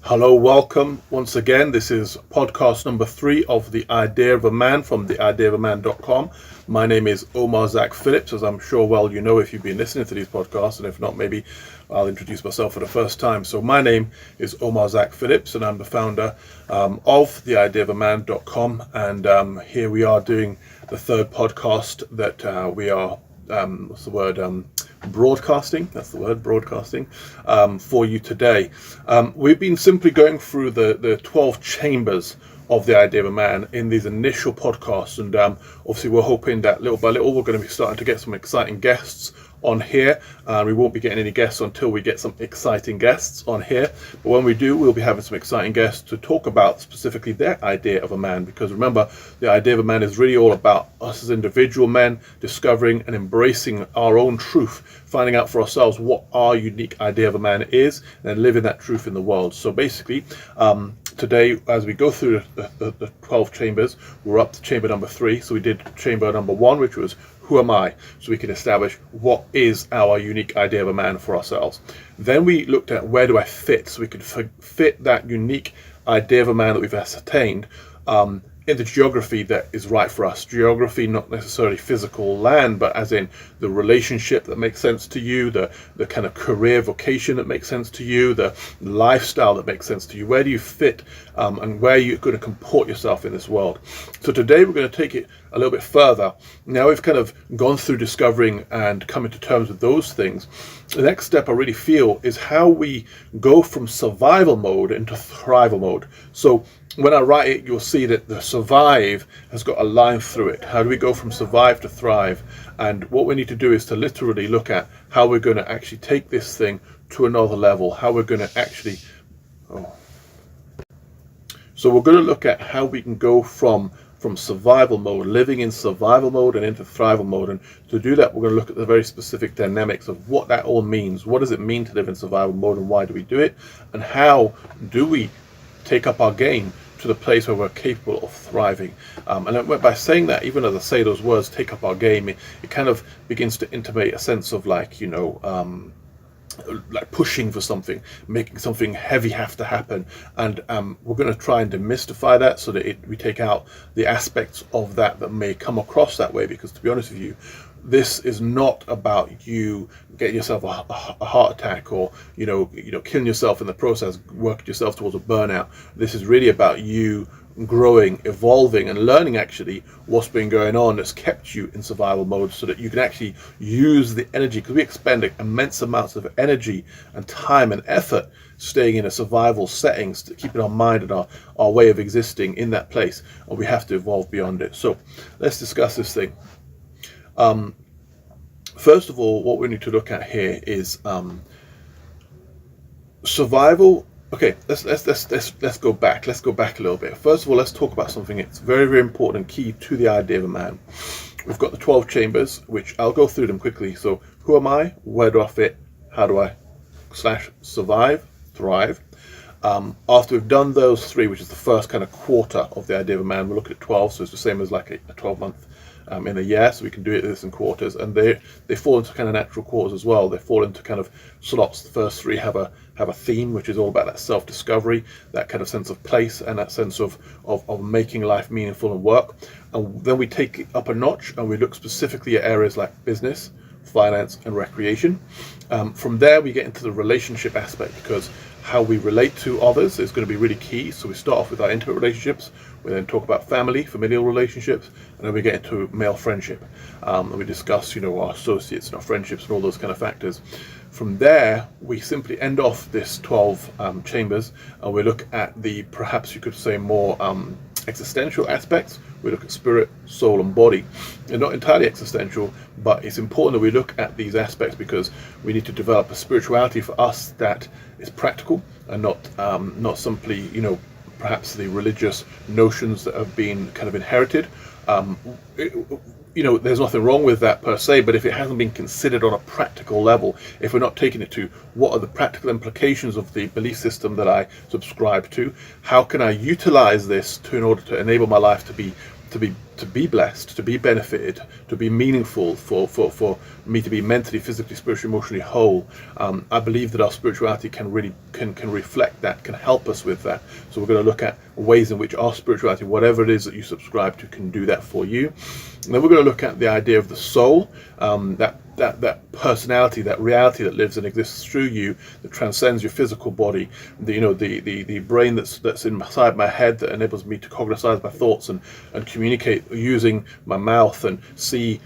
Hello, welcome once again. This is podcast number 3 of The Idea of a Man from theideaofaman.com. My name is Omar Zach Phillips, as I'm sure well you know if you've been listening to these podcasts, and if not, maybe I'll introduce myself for the first time. So my name is Omar Zach Phillips, and I'm the founder of theideaofaman.com, and here we are doing the third podcast that we are broadcasting. That's the word, broadcasting, for you today. We've been simply going through the 12 chambers of the idea of a man in these initial podcasts, and obviously we're hoping that little by little we're going to be starting to get some exciting guests on here. We won't be getting any guests until we get some exciting guests on here, but when we do, we'll be having some exciting guests to talk about specifically their idea of a man, because remember, the idea of a man is really all about us as individual men discovering and embracing our own truth, finding out for ourselves what our unique idea of a man is, and then living that truth in the world. So basically, today, as we go through the 12 chambers, we're up to chamber number 3. So we did chamber number 1, which was who am I? So we can establish what is our unique idea of a man for ourselves. Then we looked at where do I fit? So we could fit that unique idea of a man that we've ascertained into geography that is right for us. Geography, not necessarily physical land, but as in the relationship that makes sense to you, the kind of career vocation that makes sense to you, the lifestyle that makes sense to you. Where do you fit, and where you're going to comport yourself in this world. So today we're going to take it a little bit further. Now we've kind of gone through discovering and coming to terms with those things. The next step I really feel is how we go from survival mode into thrival mode. So when I write it, you'll see that the survive has got a line through it. How do we go from survive to thrive? And what we need to do is to literally look at how we're going to actually take this thing to another level, how we're going to actually... So we're going to look at how we can go from survival mode, living in survival mode, and into thrival mode. And to do that, we're going to look at the very specific dynamics of what that all means. What does it mean to live in survival mode, and why do we do it? And how do we take up our game to the place where we're capable of thriving? And by saying that, even as I say those words, take up our game, it kind of begins to intimate a sense of like pushing for something, making something heavy have to happen. And we're going to try and demystify that so that we take out the aspects of that may come across that way, because to be honest with you, this is not about you getting yourself a heart attack, or killing yourself in the process, working yourself towards a burnout. This is really about you growing, evolving, and learning actually what's been going on that's kept you in survival mode, so that you can actually use the energy, because we expend immense amounts of energy and time and effort staying in a survival setting, keeping our mind and our way of existing in that place, and we have to evolve beyond it. So let's discuss this thing. First of all, what we need to look at here is survival. Okay, let's go back. Let's go back a little bit. First of all, let's talk about something that's very, very important and key to the idea of a man. We've got the 12 chambers, which I'll go through them quickly. So who am I? Where do I fit? How do I /survive, thrive? After we've done those 3, which is the first kind of quarter of the idea of a man, we're looking at 12, so it's the same as like a 12-month in a year, so we can do this in quarters, and they fall into kind of natural quarters as well. They fall into kind of slots. The first 3 have a theme, which is all about that self-discovery, that kind of sense of place, and that sense of making life meaningful and work. And then we take it up a notch, and we look specifically at areas like business, finance, and recreation. From there, we get into the relationship aspect, because how we relate to others is going to be really key. So we start off with our intimate relationships, we then talk about family, familial relationships, and then we get into male friendship. And we discuss, our associates and our friendships and all those kind of factors. From there, we simply end off this 12 chambers, and we look at the, perhaps you could say, more existential aspects. We look at spirit, soul, and body. They're not entirely existential, but it's important that we look at these aspects, because we need to develop a spirituality for us that is practical, and not simply, perhaps the religious notions that have been kind of inherited. There's nothing wrong with that per se, but if it hasn't been considered on a practical level, if we're not taking it to what are the practical implications of the belief system that I subscribe to, how can I utilize this in order to enable my life to be to be blessed, to be benefited, to be meaningful, for me to be mentally, physically, spiritually, emotionally whole. I believe that our spirituality can really can reflect that, can help us with that. So we're going to look at ways in which our spirituality, whatever it is that you subscribe to, can do that for you. And then we're going to look at the idea of the soul, that personality, that reality that lives and exists through you, that transcends your physical body, the brain that's inside my head that enables me to cognize my thoughts and communicate using my mouth and see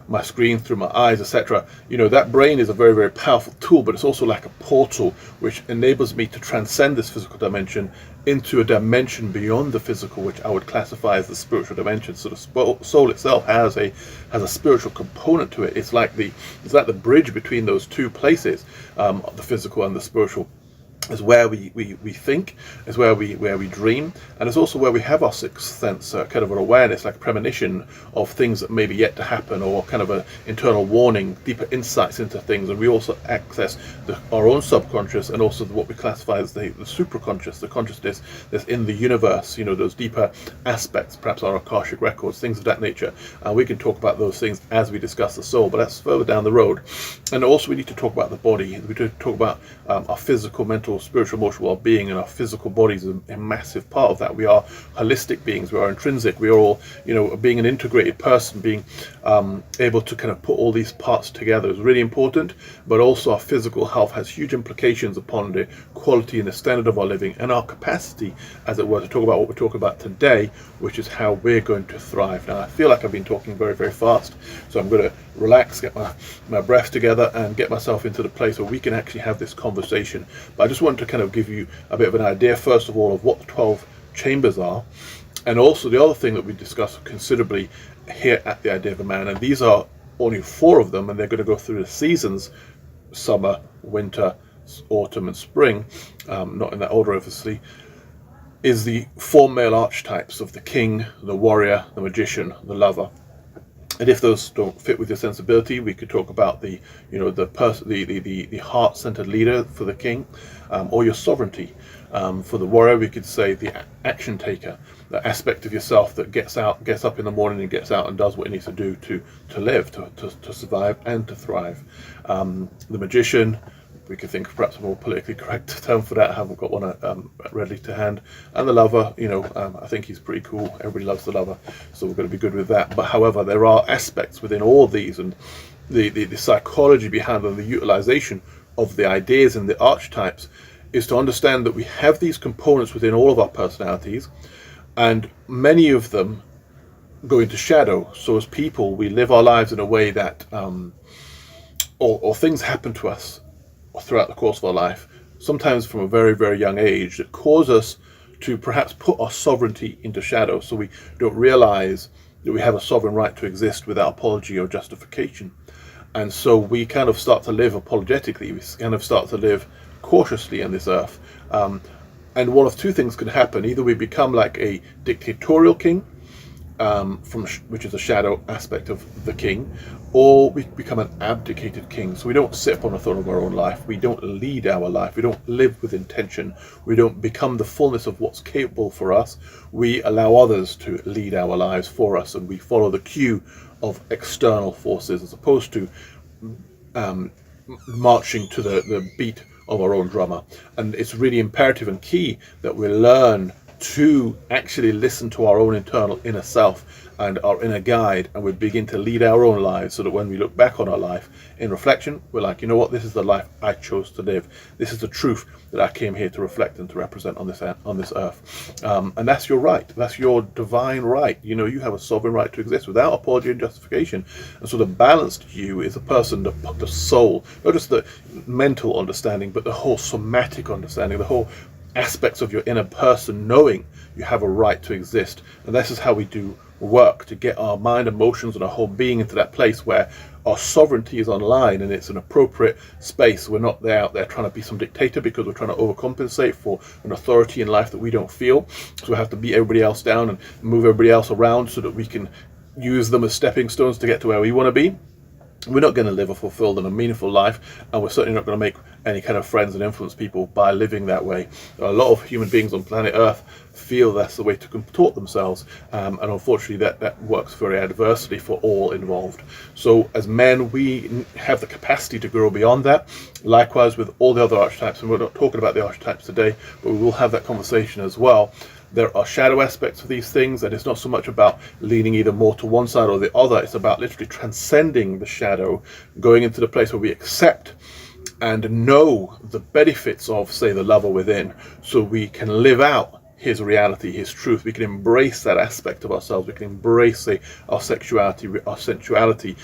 my screen through my eyes, etc. That brain is a very, very powerful tool, but it's also like a portal which enables me to transcend this physical dimension into a dimension beyond the physical, which I would classify as the spiritual dimension. So the soul itself has a spiritual component to it. It's like the bridge between those two places, the physical and the spiritual. Is where we think, is where we dream, and it's also where we have our sixth sense, kind of an awareness, like a premonition of things that may be yet to happen, or kind of an internal warning, deeper insights into things. And we also access our own subconscious, and also what we classify as the supraconscious, the consciousness that's in the universe, those deeper aspects, perhaps our Akashic records, things of that nature. And we can talk about those things as we discuss the soul, but that's further down the road. And also we need to talk about the body. We need to talk about our physical, mental, spiritual, emotional well-being, and our physical bodies is a massive part of that. We are holistic beings. We are intrinsic. We are all, being an integrated person, being able to kind of put all these parts together is really important. But also our physical health has huge implications upon the quality and the standard of our living, and our capacity, as it were, to talk about what we're talking about today, which is how we're going to thrive. Now, I feel like I've been talking very, very fast, so I'm going to relax, get my breath together, and get myself into the place where we can actually have this conversation. But I just want to kind of give you a bit of an idea, first of all, of what the 12 chambers are, and also the other thing that we discuss considerably here at the Idea of a Man, and these are only 4 of them, and they're going to go through the seasons: summer, winter, autumn, and spring, not in that order, obviously, is the 4 male archetypes of the king, the warrior, the magician, the lover. And if those don't fit with your sensibility, we could talk about the heart-centered leader for the king, or your sovereignty. For the warrior, we could say the action taker, the aspect of yourself that gets up in the morning and gets out and does what it needs to do to live, to survive and to thrive. The magician, we could think of perhaps a more politically correct term for that. I haven't got one readily to hand. And the lover, I think he's pretty cool. Everybody loves the lover, so we're going to be good with that. But however, there are aspects within all these, and the psychology behind them, the utilization of the ideas and the archetypes, is to understand that we have these components within all of our personalities, and many of them go into shadow. So as people, we live our lives in a way that, or things happen to us throughout the course of our life, sometimes from a very, very young age, that cause us to perhaps put our sovereignty into shadow, so we don't realize that we have a sovereign right to exist without apology or justification. And so we kind of start to live apologetically, we kind of start to live cautiously on this earth. And one of 2 things can happen: either we become like a dictatorial king, which is a shadow aspect of the king, or we become an abdicated king. So we don't sit upon the throne of our own life, we don't lead our life, we don't live with intention, we don't become the fullness of what's capable for us. We allow others to lead our lives for us, and we follow the cue of external forces as opposed to marching to the beat of our own drummer. And it's really imperative and key that we learn to actually listen to our own internal inner self and our inner guide, and we begin to lead our own lives, so that when we look back on our life in reflection, we're like, you know what, this is the life I chose to live. This is the truth that I came here to reflect and to represent on this earth. And that's your right. That's your divine right. You have a sovereign right to exist without apology and justification. And so the balanced you is a person, the soul, not just the mental understanding, but the whole somatic understanding, the whole aspects of your inner person, knowing you have a right to exist. And this is how we do work to get our mind, emotions, and our whole being into that place where our sovereignty is online and it's an appropriate space. We're not out there trying to be some dictator because we're trying to overcompensate for an authority in life that we don't feel. So we have to beat everybody else down and move everybody else around so that we can use them as stepping stones to get to where we want to be. We're not going to live a fulfilled and a meaningful life, and we're certainly not going to make any kind of friends and influence people by living that way. A lot of human beings on planet Earth feel that's the way to contort themselves, and unfortunately that works very adversely for all involved. So as men, we have the capacity to grow beyond that. Likewise with all the other archetypes, and we're not talking about the archetypes today, but we will have that conversation as well. There are shadow aspects of these things, and it's not so much about leaning either more to one side or the other. It's about literally transcending the shadow, going into the place where we accept and know the benefits of, say, the lover within, so we can live out his reality, his truth. We can embrace that aspect of ourselves. We can embrace, say, our sexuality, our sensuality,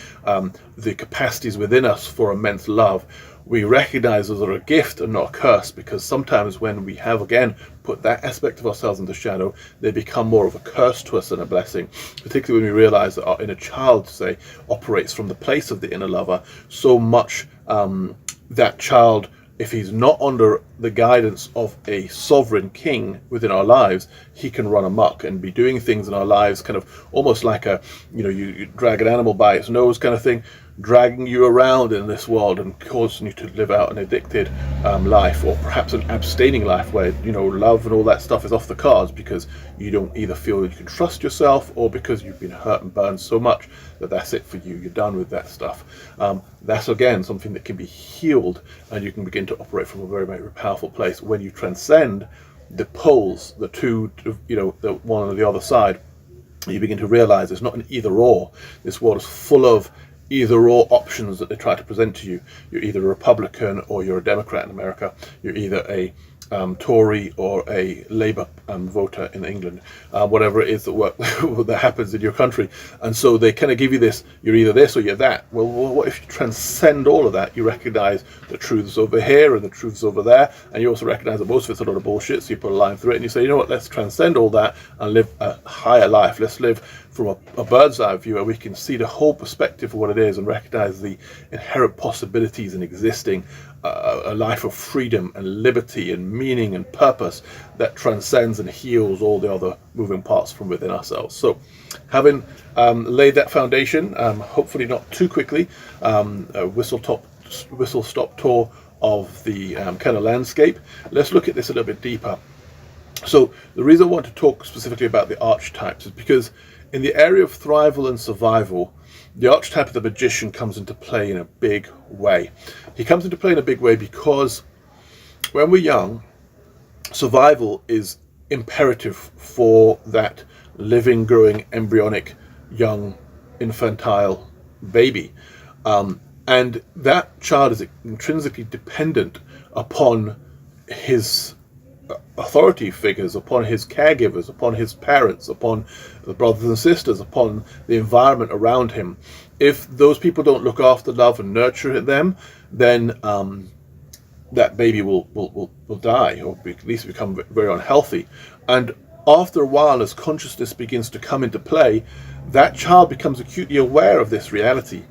the capacities within us for immense love. We recognize those are a gift and not a curse, because sometimes when we have, again, put that aspect of ourselves into shadow, they become more of a curse to us than a blessing, particularly when we realize that our inner child, say, operates from the place of the inner lover. So much that child, if he's not under the guidance of a sovereign king within our lives, he can run amok and be doing things in our lives kind of almost like a, you drag an animal by its nose kind of thing, dragging you around in this world and causing you to live out an addicted life, or perhaps an abstaining life where, love and all that stuff is off the cards because you don't either feel that you can trust yourself, or because you've been hurt and burned so much that that's it for you. You're done with that stuff. That's, again, something that can be healed, and you can begin to operate from a very, very powerful place when you transcend the poles, the two, the one on the other side. You begin to realize it's not an either or. This world is full of either or options that they try to present to you. You're either a Republican or you're a Democrat in America. You're either a Tory or a Labour voter in England, whatever it is that happens in your country. And so they kind of give you this, you're either this or you're that. Well, what if you transcend all of that? You recognize the truth's over here and the truth's over there, and you also recognize that most of it's a lot of bullshit, so you put a line through it and you say, you know what, let's transcend all that and live a higher life. Let's live from a bird's eye view, where we can see the whole perspective of what it is and recognize the inherent possibilities in existing a life of freedom and liberty and meaning and purpose that transcends and heals all the other moving parts from within ourselves. So having laid that foundation, hopefully not too quickly, a whistle-stop tour of the kind of landscape, let's look at this a little bit deeper. So the reason I want to talk specifically about the archetypes is because in the area of thrival and survival, the archetype of the magician comes into play in a big way. He comes into play in a big way because when we're young, survival is imperative for that living, growing, embryonic, young, infantile baby. And that child is intrinsically dependent upon his authority figures, upon his caregivers, upon his parents, upon the brothers and sisters, upon the environment around him. If those people don't look after, love and nurture them, then that baby will die, or at least become very unhealthy. And after a while, as consciousness begins to come into play, that child becomes acutely aware of this reality.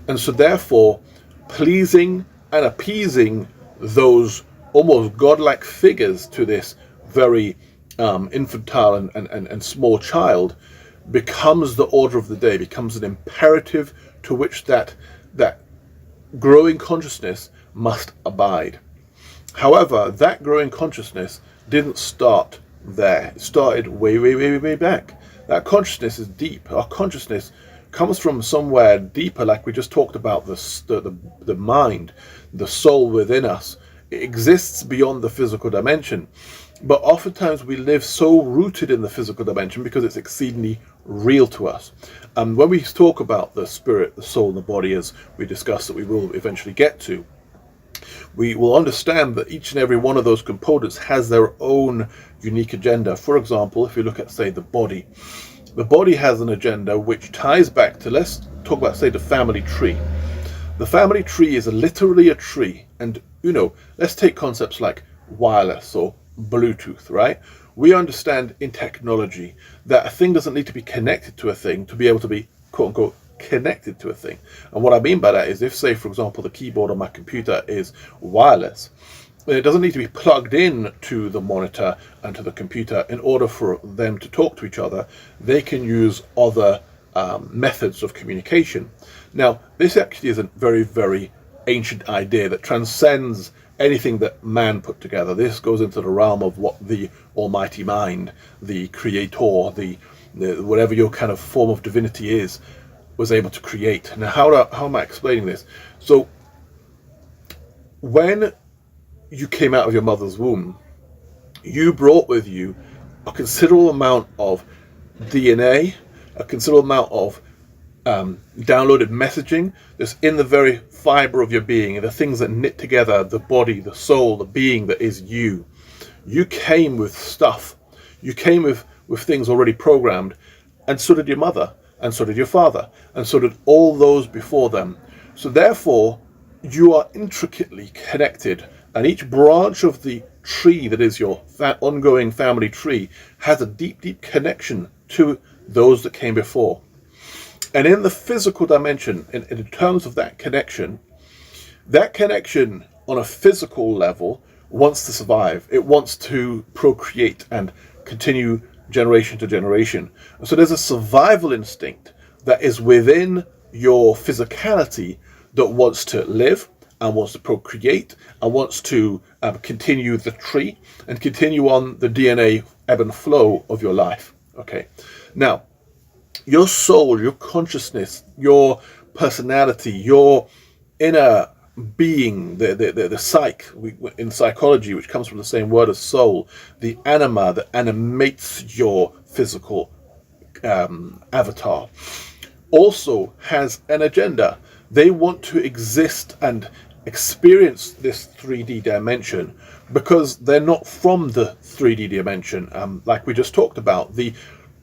And so therefore, pleasing and appeasing those almost godlike figures to this very infantile and small child becomes the order of the day, becomes an imperative to which that growing consciousness must abide. However, that growing consciousness didn't start there. It started way back. That consciousness is deep. Our consciousness comes from somewhere deeper, like we just talked about, the mind, the soul within us. It exists beyond the physical dimension, but oftentimes we live so rooted in the physical dimension because it's exceedingly real to us. When we talk about the spirit, the soul, and the body, as we discussed that we will eventually get to, we will understand that each and every one of those components has their own unique agenda. For example, if you look at, say, the body has an agenda which ties back to, let's talk about, say, the family tree. The family tree is literally a tree, and let's take concepts like wireless or Bluetooth, right? We understand in technology that a thing doesn't need to be connected to a thing to be able to be, quote unquote, connected to a thing. And what I mean by that is, if, say, for example, the keyboard on my computer is wireless, it doesn't need to be plugged in to the monitor and to the computer in order for them to talk to each other. They can use other methods of communication. Now, this actually is a very, very ancient idea that transcends anything that man put together. This goes into the realm of what the almighty mind, the creator, the whatever your kind of form of divinity is, was able to create. Now, how am I explaining this? So, when you came out of your mother's womb, you brought with you a considerable amount of DNA, a considerable amount of downloaded messaging that's in the very fiber of your being, the things that knit together the body, the soul, the being that is you. You came with stuff. You came with things already programmed, and so did your mother, and so did your father, and so did all those before them. So therefore, you are intricately connected, and each branch of the tree that is your ongoing family tree has a deep, deep connection to those that came before. And in the physical dimension, in terms of that connection on a physical level wants to survive. It wants to procreate and continue generation to generation. So there's a survival instinct that is within your physicality that wants to live and wants to procreate and wants to continue the tree and continue on the DNA ebb and flow of your life. Okay. Now, your soul, your consciousness, your personality, your inner being, the psyche in psychology, which comes from the same word as soul, the anima that animates your physical avatar, also has an agenda. They want to exist and experience this 3D dimension because they're not from the 3D dimension. Like we just talked about,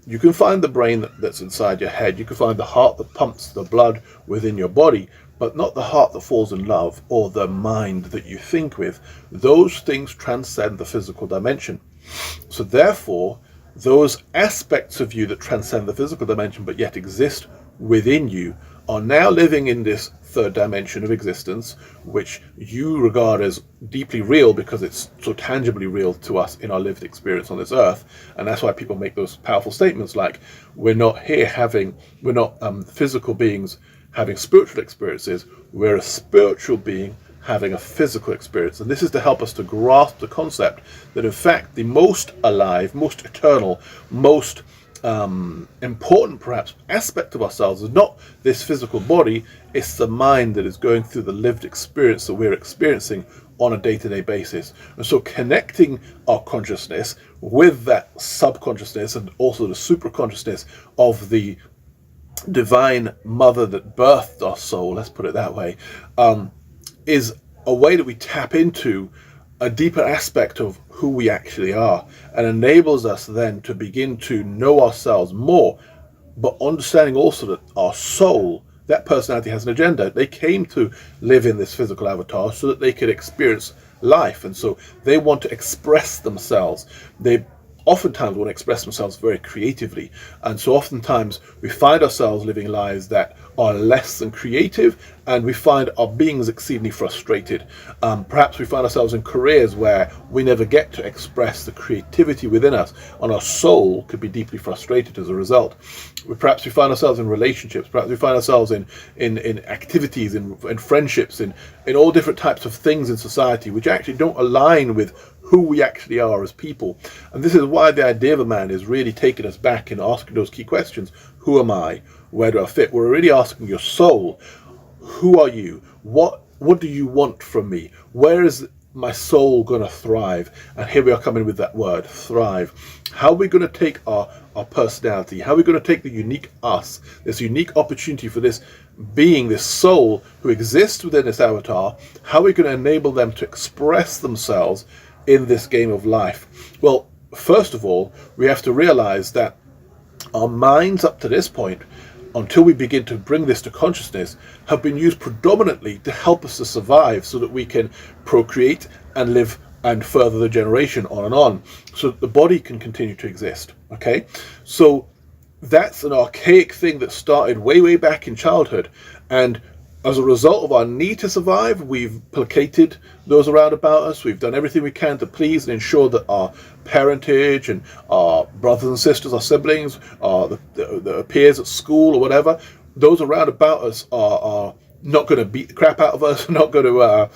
you can find the brain that's inside your head. You can find the heart that pumps the blood within your body, but not the heart that falls in love or the mind that you think with. Those things transcend the physical dimension. So therefore, those aspects of you that transcend the physical dimension but yet exist within you are now living in this third dimension of existence, which you regard as deeply real because it's so tangibly real to us in our lived experience on this earth. And that's why people make those powerful statements like, we're not physical beings having spiritual experiences, we're a spiritual being having a physical experience. And this is to help us to grasp the concept that in fact the most alive, most eternal, most important perhaps aspect of ourselves is not this physical body, it's the mind that is going through the lived experience that we're experiencing on a day-to-day basis. And so connecting our consciousness with that subconsciousness and also the superconsciousness of the divine mother that birthed our soul, let's put it that way, is a way that we tap into a deeper aspect of who we actually are, and enables us then to begin to know ourselves more, but understanding also that our soul, that personality, has an agenda. They came to live in this physical avatar so that they could experience life, and so they want to express themselves. They oftentimes want to express themselves very creatively, and so oftentimes we find ourselves living lives that are less than creative, and we find our beings exceedingly frustrated. Perhaps we find ourselves in careers where we never get to express the creativity within us, and our soul could be deeply frustrated as a result. Perhaps we find ourselves in relationships, perhaps we find ourselves in activities, in friendships, in all different types of things in society which actually don't align with who we actually are as people. And this is why the idea of a man is really taking us back and asking those key questions. Who am I? Where do I fit? We're really asking your soul, who are you? What do you want from me? Where is my soul going to thrive? And here we are coming with that word, thrive. How are we going to take our personality? How are we going to take the unique us, this unique opportunity for this being, this soul who exists within this avatar? How are we going to enable them to express themselves in this game of life? Well, first of all, we have to realize that our minds up to this point, until we begin to bring this to consciousness, have been used predominantly to help us to survive so that we can procreate and live and further the generation on and on, so that the body can continue to exist. Okay, so that's an archaic thing that started way back in childhood, and as a result of our need to survive, we've placated those around about us. We've done everything we can to please and ensure that our parentage and our brothers and sisters, our siblings, the peers at school or whatever, those around about us are not going to beat the crap out of us, not going to,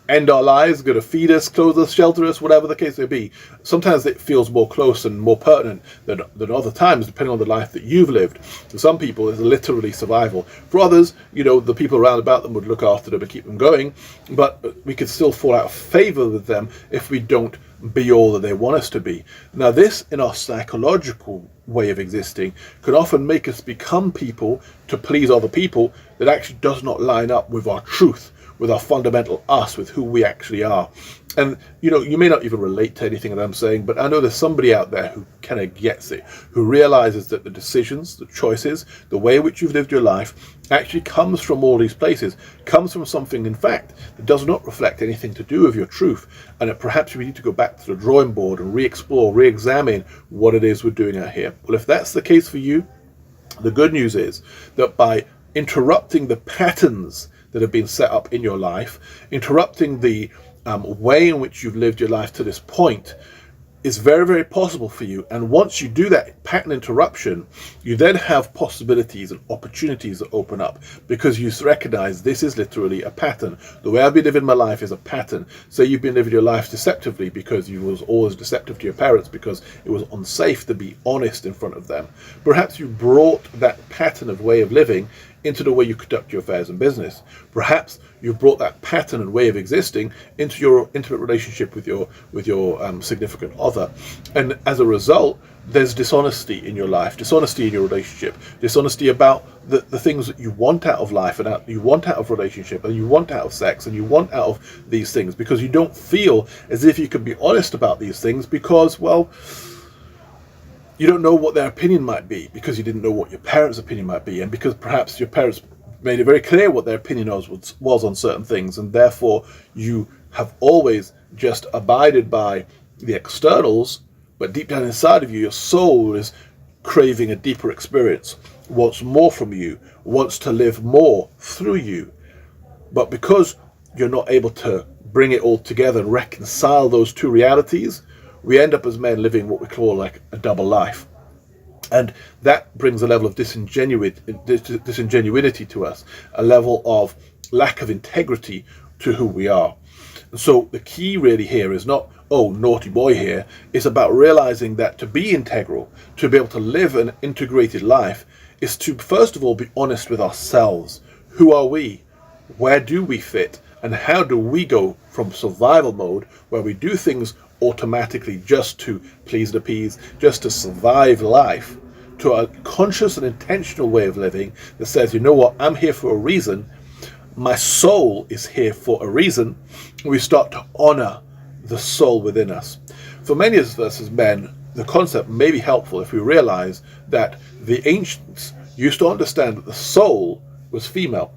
end our lives, going to feed us, clothe us, shelter us, whatever the case may be. Sometimes it feels more close and more pertinent than other times, depending on the life that you've lived. For some people, it's literally survival. For others, the people around about them would look after them and keep them going, but we could still fall out of favor with them if we don't be all that they want us to be. Now, this, in our psychological way of existing, can often make us become people to please other people that actually does not line up with our truth, with our fundamental us, with who we actually are. And you may not even relate to anything that I'm saying, but I know there's somebody out there who kind of gets it, who realizes that the decisions, the choices, the way in which you've lived your life actually comes from all these places, comes from something, in fact, that does not reflect anything to do with your truth, and that perhaps we need to go back to the drawing board and re-explore, re-examine what it is we're doing out here. Well, if that's the case for you, the good news is that by interrupting the patterns that have been set up in your life, interrupting the way in which you've lived your life to this point, is very, very possible for you. And once you do that pattern interruption, you then have possibilities and opportunities that open up, because you recognize this is literally a pattern. The way I've been living my life is a pattern. Say you've been living your life deceptively because you was always deceptive to your parents because it was unsafe to be honest in front of them. Perhaps you brought that pattern of way of living into the way you conduct your affairs and business. Perhaps you brought that pattern and way of existing into your intimate relationship with your significant other, and as a result, there's dishonesty in your life, dishonesty in your relationship, dishonesty about the things that you want out of life and you want out of relationship and you want out of sex and you want out of these things, because you don't feel as if you can be honest about these things because, well, you don't know what their opinion might be, because you didn't know what your parents' opinion might be, and because perhaps your parents made it very clear what their opinion was on certain things, and therefore you have always just abided by the externals, but deep down inside of you, your soul is craving a deeper experience, wants more from you, wants to live more through you. But because you're not able to bring it all together and reconcile those two realities, we end up as men living what we call like a double life. And that brings a level of disingenuity to us, a level of lack of integrity to who we are. And so the key really here is not, oh, naughty boy here. It's about realizing that to be integral, to be able to live an integrated life, is to first of all be honest with ourselves. Who are we? Where do we fit? And how do we go from survival mode, where we do things automatically just to please and appease, just to survive life, to a conscious and intentional way of living that says, you know what, I'm here for a reason, my soul is here for a reason. We start to honor the soul within us. For many of us as men, the concept may be helpful if we realize that the ancients used to understand that the soul was female.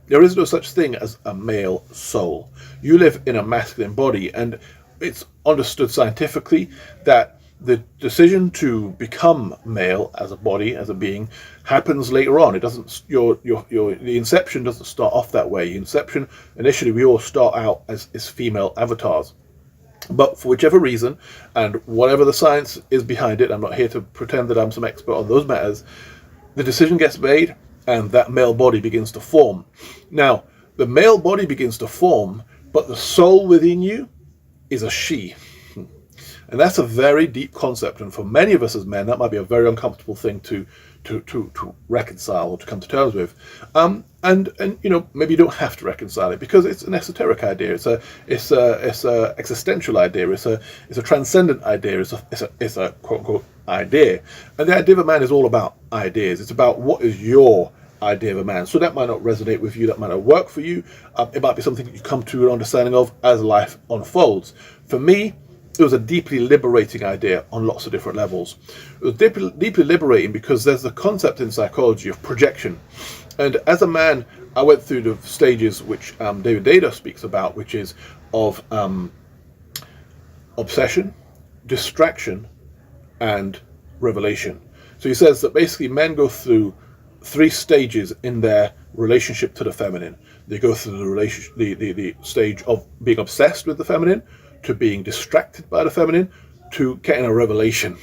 There is no such thing as a male soul. You live in a masculine body, and it's understood scientifically that the decision to become male as a body, as a being, happens later on. It doesn't. The inception doesn't start off that way. Inception, initially, we all start out as female avatars. But for whichever reason, and whatever the science is behind it, I'm not here to pretend that I'm some expert on those matters, the decision gets made, and that male body begins to form. Now, the male body begins to form, but the soul within you is a she. And that's a very deep concept, and for many of us as men, that might be a very uncomfortable thing to reconcile or to come to terms with. And maybe you don't have to reconcile it, because it's an esoteric idea. It's a existential idea. It's a transcendent idea. It's a quote unquote idea. And the idea of a man is all about ideas. It's about what is your idea of a man. So that might not resonate with you. That might not work for you. It might be something that you come to an understanding of as life unfolds. For me, it was a deeply liberating idea on lots of different levels. It was deeply liberating because there's the concept in psychology of projection. And as a man, I went through the stages which David Data speaks about, which is of obsession, distraction, and revelation. So he says that basically men go through 3 stages in their relationship to the feminine. They go through the stage of being obsessed with the feminine, to being distracted by the feminine, to getting a revelation.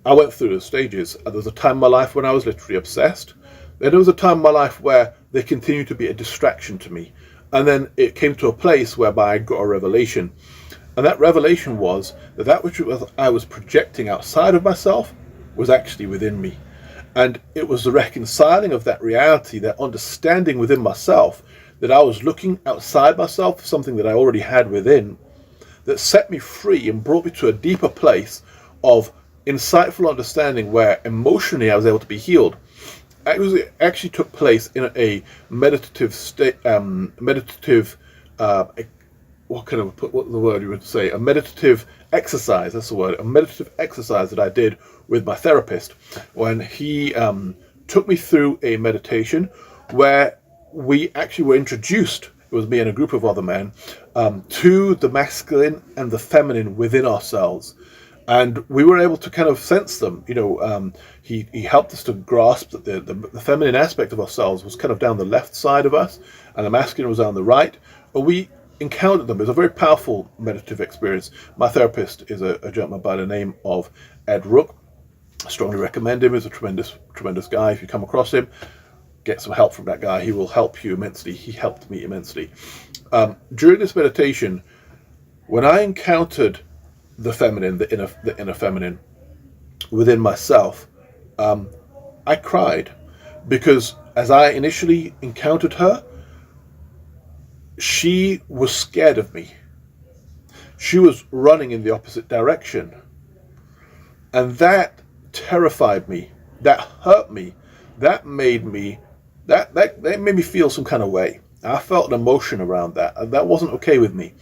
I went through the stages. There was a time in my life when I was literally obsessed. Then there was a time in my life where they continued to be a distraction to me. And then it came to a place whereby I got a revelation. And that revelation was that which I was projecting outside of myself was actually within me. And it was the reconciling of that reality, that understanding within myself, that I was looking outside myself for something that I already had within, that set me free and brought me to a deeper place of insightful understanding where emotionally I was able to be healed. It actually took place in a meditative state, what the word you would say, a meditative exercise, that's the word, a meditative exercise that I did with my therapist, when he took me through a meditation where we actually were introduced, it was me and a group of other men, to the masculine and the feminine within ourselves. And we were able to kind of sense them. He helped us to grasp that the feminine aspect of ourselves was kind of down the left side of us, and the masculine was on the right. But we encountered them. It was a very powerful meditative experience. My therapist is a gentleman by the name of Ed Rook. I strongly recommend him. He's a tremendous guy. If you come across him, get some help from that guy. He will help you immensely. He helped me immensely. During this meditation, when I encountered the feminine, the inner feminine within myself, I cried, because as I initially encountered her, she was scared of me. She was running in the opposite direction, and that terrified me. That hurt me. That made me feel some kind of way. I felt an emotion around that, and that wasn't okay with me.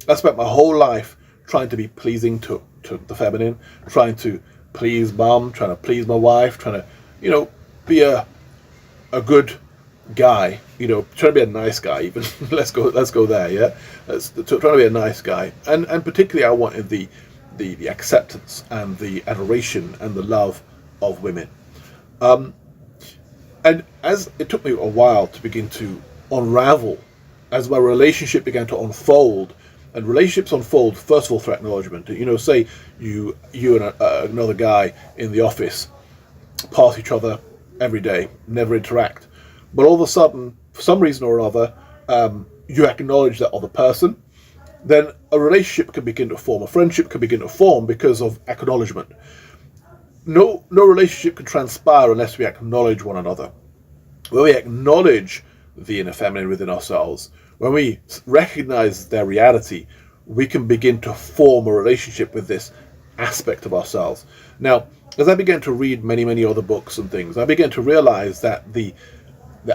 I spent my whole life trying to be pleasing to the feminine, trying to please mum, trying to please my wife, trying to, be a good guy, trying to be a nice guy even. let's go there, yeah? Trying to be a nice guy. And particularly I wanted the acceptance and the adoration and the love of women. And as it took me a while to begin to unravel, as my relationship began to unfold, and relationships unfold, first of all, through acknowledgement. Say you and another guy in the office pass each other every day, never interact. But all of a sudden, for some reason or other, you acknowledge that other person, then a relationship can begin to form, a friendship can begin to form because of acknowledgement. No relationship can transpire unless we acknowledge one another. When we acknowledge the inner feminine within ourselves, when we recognize their reality, we can begin to form a relationship with this aspect of ourselves. Now, as I began to read many, many other books and things, I began to realize that the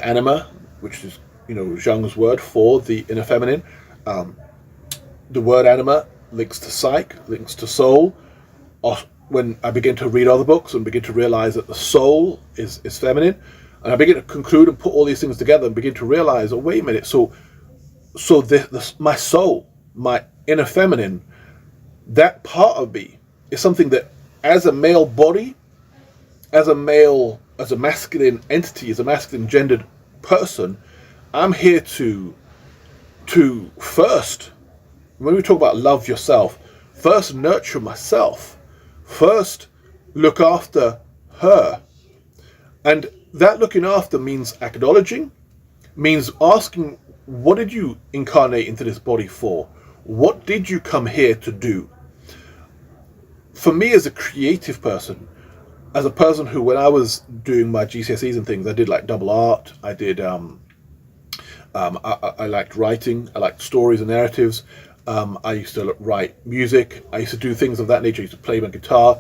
anima, which is Jung's word for the inner feminine, the word anima links to psyche, links to soul. When I begin to read other books and begin to realize that the soul is feminine, and I begin to conclude and put all these things together and begin to realize, oh, wait a minute, so my soul, my inner feminine, that part of me is something that, as a male body, as a masculine entity, as a masculine gendered person, I'm here to first, when we talk about love yourself, first nurture myself, first look after her. And that looking after means acknowledging, means asking, what did you incarnate into this body for? What did you come here to do? For me, as a creative person, as a person who, when I was doing my GCSEs and things, I did like double art. I did, I liked writing. I liked stories and narratives. I used to write music. I used to do things of that nature. I used to play my guitar.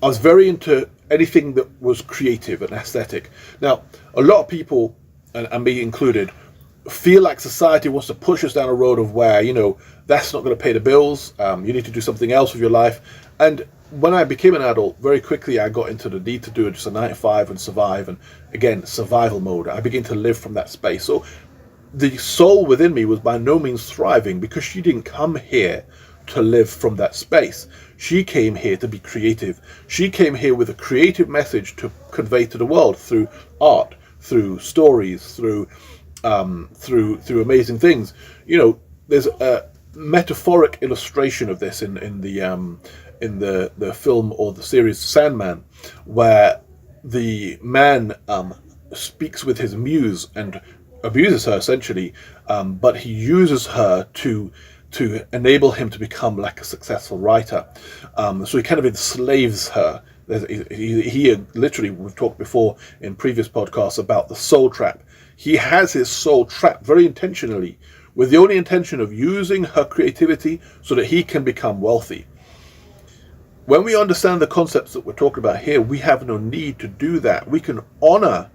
I was very into anything that was creative and aesthetic. Now, a lot of people, and me included, feel like society wants to push us down a road of where, that's not going to pay the bills. You need to do something else with your life. And when I became an adult, very quickly I got into the need to do just a 9 to 5 and survive. And again, survival mode. I began to live from that space. So the soul within me was by no means thriving, because she didn't come here to live from that space. She came here to be creative. She came here with a creative message to convey to the world through art, through stories, through amazing things. There's a metaphoric illustration of this in the film or the series Sandman, where the man speaks with his muse and abuses her essentially but he uses her to enable him to become like a successful writer. So he kind of enslaves her. He literally, we've talked before in previous podcasts about the soul trap. He has his soul trapped very intentionally, with the only intention of using her creativity so that he can become wealthy. When we understand the concepts that we're talking about here, we have no need to do that. We can honor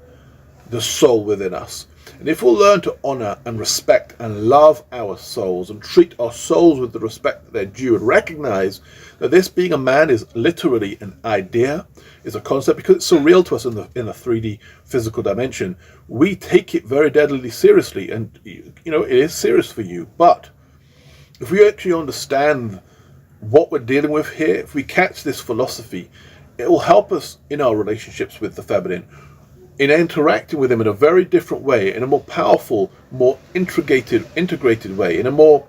the soul within us. And if we'll learn to honor and respect and love our souls and treat our souls with the respect that they're due, and recognize that this being a man is literally an idea, is a concept, because it's so real to us in the 3D physical dimension, we take it very deadly seriously. And it is serious for you. But if we actually understand what we're dealing with here, if we catch this philosophy, it will help us in our relationships with the feminine, in interacting with him in a very different way, in a more powerful, more integrated way, in a more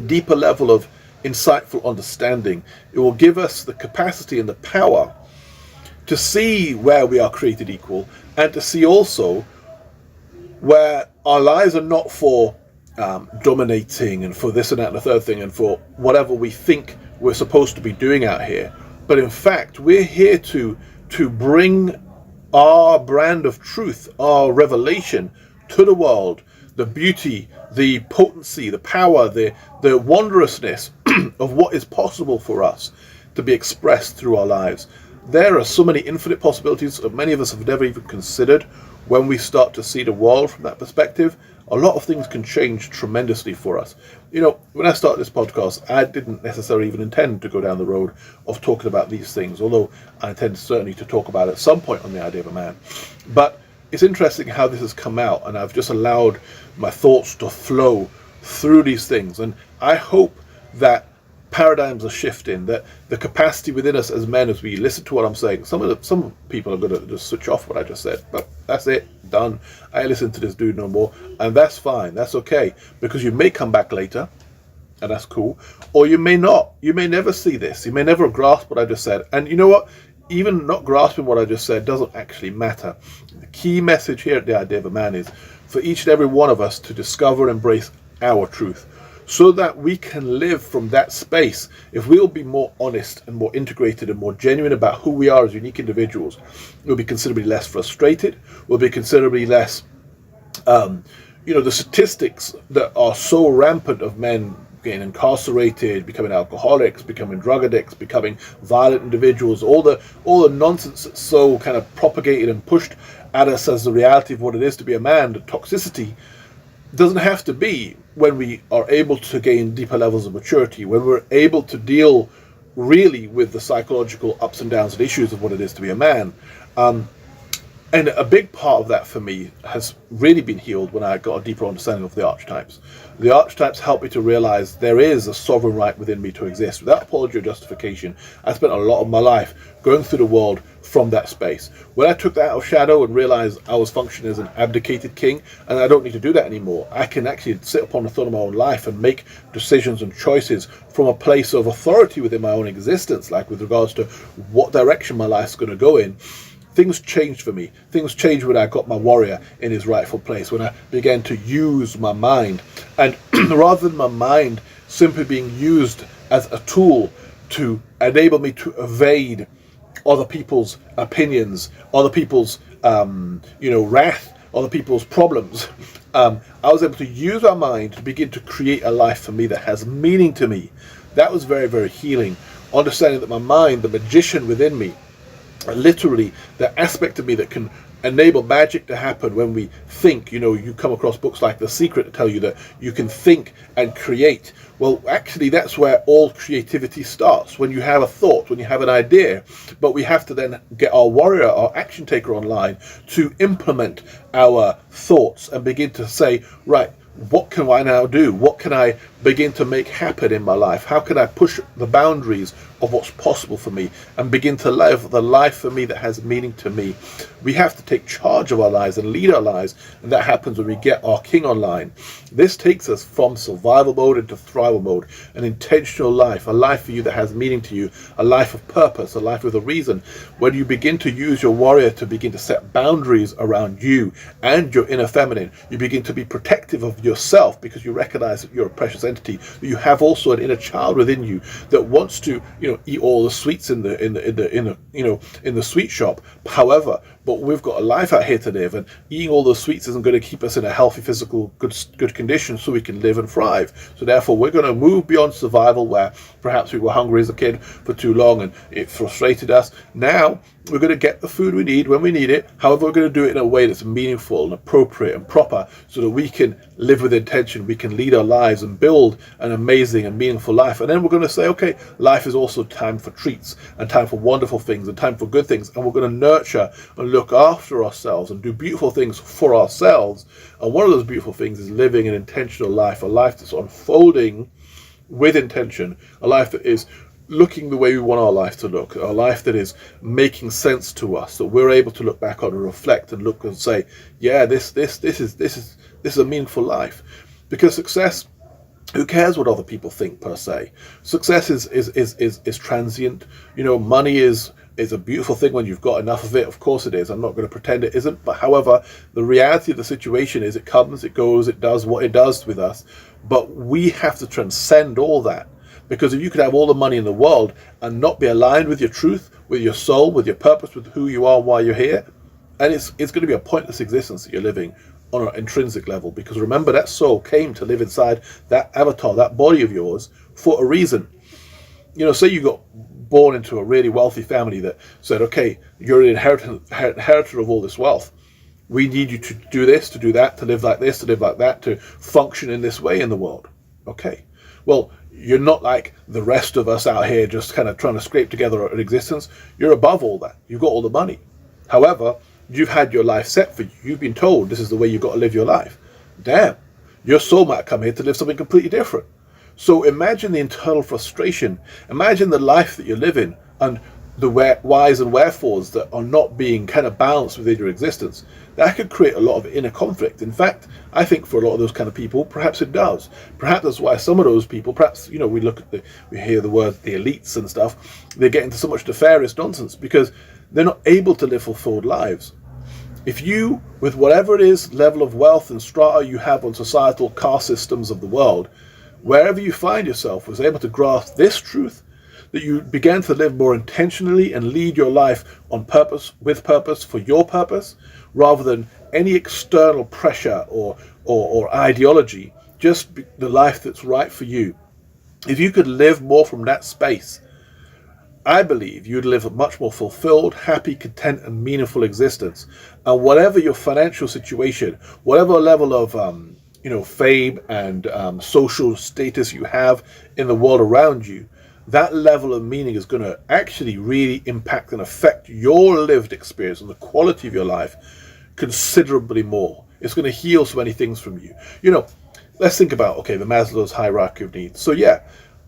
deeper level of insightful understanding. It will give us the capacity and the power to see where we are created equal, and to see also where our lives are not for dominating and for this and that and the third thing and for whatever we think we're supposed to be doing out here, but in fact we're here to bring our brand of truth, our revelation to the world, the beauty, the potency, the power, the wondrousness of what is possible for us to be expressed through our lives. There are so many infinite possibilities that many of us have never even considered. When we start to see the world from that perspective, a lot of things can change tremendously for us. When I started this podcast, I didn't necessarily even intend to go down the road of talking about these things, although I intend certainly to talk about it at some point on the idea of a man. But it's interesting how this has come out, and I've just allowed my thoughts to flow through these things. And I hope that paradigms are shifting, that the capacity within us as men, as we listen to what I'm saying, some people are going to just switch off what I just said, but that's it, done. I listen to this dude no more, and that's fine, that's okay, because you may come back later, and that's cool, or you may not. You may never see this, you may never grasp what I just said, and you know what? Even not grasping what I just said doesn't actually matter. The key message here at the idea of a man is for each and every one of us to discover and embrace our truth, so that we can live from that space. If we'll be more honest and more integrated and more genuine about who we are as unique individuals, we'll be considerably less frustrated, we'll be considerably less, the statistics that are so rampant of men getting incarcerated, becoming alcoholics, becoming drug addicts, becoming violent individuals, all the nonsense that's so kind of propagated and pushed at us as the reality of what it is to be a man, the toxicity, doesn't have to be when we are able to gain deeper levels of maturity, when we're able to deal really with the psychological ups and downs and issues of what it is to be a man. And a big part of that for me has really been healed when I got a deeper understanding of the archetypes. The archetypes help me to realize there is a sovereign right within me to exist. Without apology or justification, I spent a lot of my life going through the world from that space. When I took that out of shadow and realized I was functioning as an abdicated king, and I don't need to do that anymore, I can actually sit upon the throne of my own life and make decisions and choices from a place of authority within my own existence, like with regards to what direction my life's going to go in. Things changed for me. Things changed when I got my warrior in his rightful place, when I began to use my mind. And rather than my mind simply being used as a tool to enable me to evade other people's opinions, other people's, wrath, other people's problems, I was able to use my mind to begin to create a life for me that has meaning to me. That was very, very healing. Understanding that my mind, the magician within me, literally the aspect of me that can enable magic to happen when we think. You come across books like The Secret to tell you that you can think and create. Well, actually, that's where all creativity starts, when you have a thought, when you have an idea. But we have to then get our warrior, our action taker online to implement our thoughts and begin to say, right, what can I now do? What can I begin to make happen in my life? How can I push the boundaries of what's possible for me and begin to live the life for me that has meaning to me. We have to take charge of our lives and lead our lives, and that happens when we get our king online. This takes us from survival mode into thrival mode, an intentional life, a life for you that has meaning to you, a life of purpose, a life with a reason. When you begin to use your warrior to begin to set boundaries around you and your inner feminine, you begin to be protective of yourself because you recognize that you're a precious entity. You have also an inner child within you that wants to, eat all the sweets in the sweet shop. However, but we've got a life out here to live, and eating all those sweets isn't going to keep us in a healthy, physical, good condition so we can live and thrive. So therefore, we're going to move beyond survival, where perhaps we were hungry as a kid for too long and it frustrated us. Now, we're going to get the food we need when we need it. However, we're going to do it in a way that's meaningful and appropriate and proper so that we can live with intention, we can lead our lives and build an amazing and meaningful life. And then we're going to say, okay, life is also time for treats and time for wonderful things and time for good things. And we're going to nurture and look after ourselves and do beautiful things for ourselves. And one of those beautiful things is living an intentional life, a life that's unfolding with intention, a life that is looking the way we want our life to look, a life that is making sense to us, that we're able to look back on and reflect and look and say, yeah, this is a meaningful life. Because success, who cares what other people think per se? Success is transient. Money is a beautiful thing when you've got enough of it. Of course it is. I'm not going to pretend it isn't. But however, the reality of the situation is it comes, it goes, it does what it does with us. But we have to transcend all that. Because if you could have all the money in the world and not be aligned with your truth, with your soul, with your purpose, with who you are, why you're here, and it's going to be a pointless existence that you're living on an intrinsic level. Because remember, that soul came to live inside that avatar, that body of yours, for a reason. Say you got born into a really wealthy family that said, okay, you're an inheritor of all this wealth. We need you to do this, to do that, to live like this, to live like that, to function in this way in the world. Okay. Well, you're not like the rest of us out here just kind of trying to scrape together an existence. You're above all that. You've got all the money. However, you've had your life set for you. You've been told this is the way you've got to live your life. Damn, your soul might come here to live something completely different. So imagine the internal frustration. Imagine the life that you're living and the whys and wherefores that are not being kind of balanced within your existence. That could create a lot of inner conflict. In fact, I think for a lot of those kind of people, perhaps it does. Perhaps that's why some of those people, perhaps, we hear the word the elites and stuff, they get into so much nefarious nonsense because they're not able to live fulfilled lives. If you, with whatever it is, level of wealth and strata you have on societal caste systems of the world, wherever you find yourself, was able to grasp this truth, that you began to live more intentionally and lead your life on purpose, with purpose, for your purpose, rather than any external pressure or ideology, just the life that's right for you. If you could live more from that space, I believe you'd live a much more fulfilled, happy, content, and meaningful existence. And whatever your financial situation, whatever level of fame and social status you have in the world around you, that level of meaning is going to actually really impact and affect your lived experience and the quality of your life considerably more. It's going to heal so many things from you. Let's think about, the Maslow's hierarchy of needs. So yeah,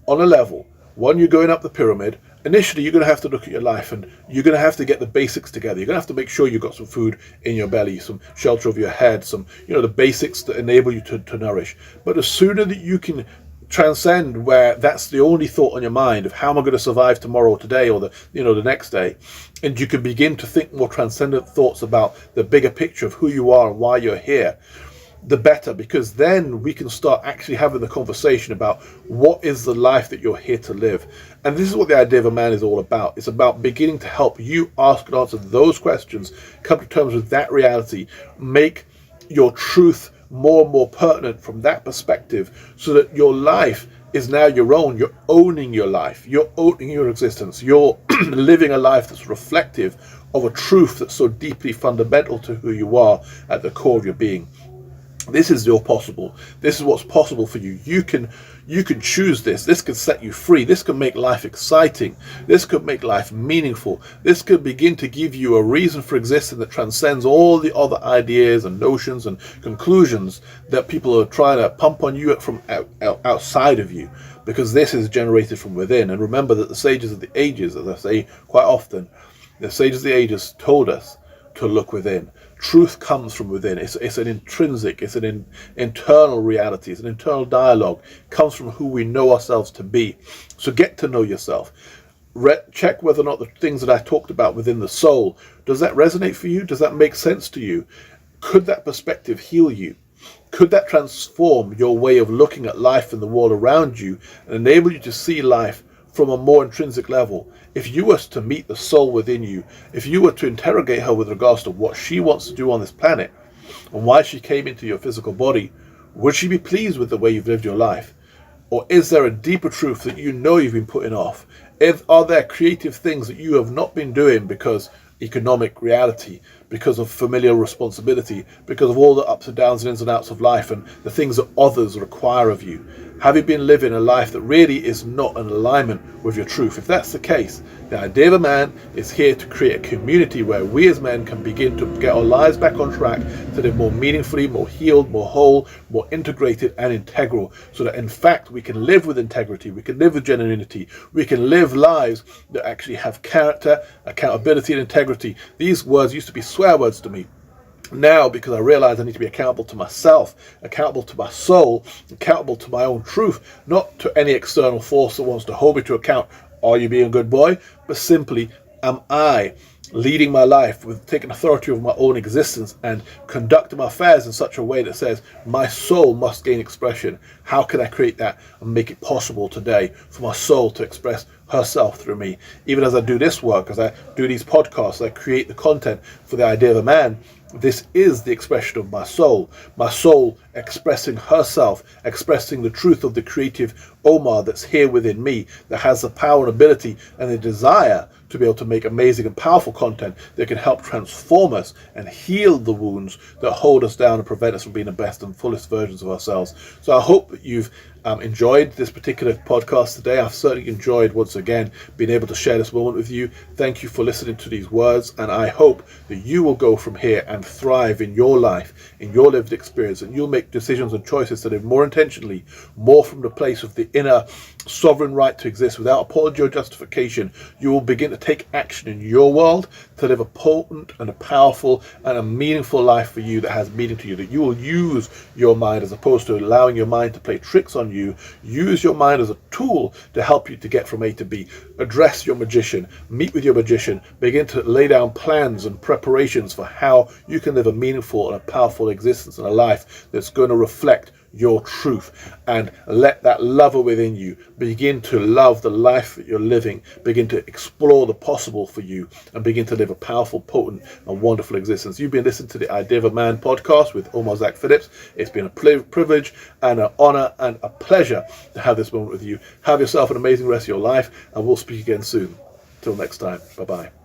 on a level, when you're going up the pyramid, initially you're going to have to look at your life and you're going to have to get the basics together. You're going to have to make sure you've got some food in your belly, some shelter over your head, some, the basics that enable you to nourish. But the sooner that you can transcend where that's the only thought on your mind of how am I going to survive tomorrow or today or the next day, and you can begin to think more transcendent thoughts about the bigger picture of who you are and why you're here, the better, because then we can start actually having the conversation about what is the life that you're here to live. And this is what the idea of a man is all about. It's about beginning to help you ask and answer those questions, come to terms with that reality, make your truth more and more pertinent from that perspective, so that your life is now your own. You're owning your life. You're owning your existence. You're living a life that's reflective of a truth that's so deeply fundamental to who you are at the core of your being. This is your possible. This is what's possible for you. You can choose this. This can set you free. This can make life exciting. This could make life meaningful. This could begin to give you a reason for existing that transcends all the other ideas and notions and conclusions that people are trying to pump on you from outside of you. because this is generated from within. And remember that the sages of the ages, as I say quite often, the sages of the ages told us to look within. Truth comes from within. It's an intrinsic, it's an internal reality, it's an internal dialogue. It comes from who we know ourselves to be. So get to know yourself. Check whether or not the things that I talked about within the soul, does that resonate for you? Does that make sense to you? Could that perspective heal you? Could that transform your way of looking at life and the world around you and enable you to see life from a more intrinsic level? If you were to meet the soul within you, if you were to interrogate her with regards to what she wants to do on this planet and why she came into your physical body, would she be pleased with the way you've lived your life? Or is there a deeper truth that you know you've been putting off? Are there creative things that you have not been doing because economic reality, because of familial responsibility, because of all the ups and downs and ins and outs of life and the things that others require of you? Have you been living a life that really is not in alignment with your truth? If that's the case, the idea of a man is here to create a community where we as men can begin to get our lives back on track to live more meaningfully, more healed, more whole, more integrated and integral, so that in fact we can live with integrity, we can live with genuinity, we can live lives that actually have character, accountability and integrity. These words used to be swear words to me. Now, because I realize I need to be accountable to myself, accountable to my soul, accountable to my own truth, not to any external force that wants to hold me to account. Are you being a good boy? But simply, am I leading my life with taking authority over my own existence and conducting my affairs in such a way that says my soul must gain expression? How can I create that and make it possible today for my soul to express herself through me? Even as I do this work, as I do these podcasts, I create the content for the idea of a man. This is the expression of my soul expressing herself, expressing the truth of the creative Omar that's here within me, that has the power and ability and the desire to be able to make amazing and powerful content that can help transform us and heal the wounds that hold us down and prevent us from being the best and fullest versions of ourselves. So I hope that you've enjoyed this particular podcast today. I've certainly enjoyed, once again, being able to share this moment with you. Thank you for listening to these words, and I hope that you will go from here and thrive in your life, in your lived experience, and you'll make decisions and choices to live more intentionally, more from the place of the inner sovereign right to exist without apology or justification. You will begin to take action in your world to live a potent and a powerful and a meaningful life for you that has meaning to you, that you will use your mind as opposed to allowing your mind to play tricks on you. Use your mind as a tool to help you to get from A to B. Address your magician, meet with your magician, begin to lay down plans and preparations for how you can live a meaningful and a powerful existence and a life that's going to reflect your truth, and let that lover within you begin to love the life that you're living, begin to explore the possible for you, and begin to live a powerful, potent and wonderful existence. You've been listening to the Idea of a Man podcast with Omar Zach Phillips. It's been a privilege and an honor and a pleasure to have this moment with you. Have yourself an amazing rest of your life, and we'll speak again soon. Till next time, bye bye.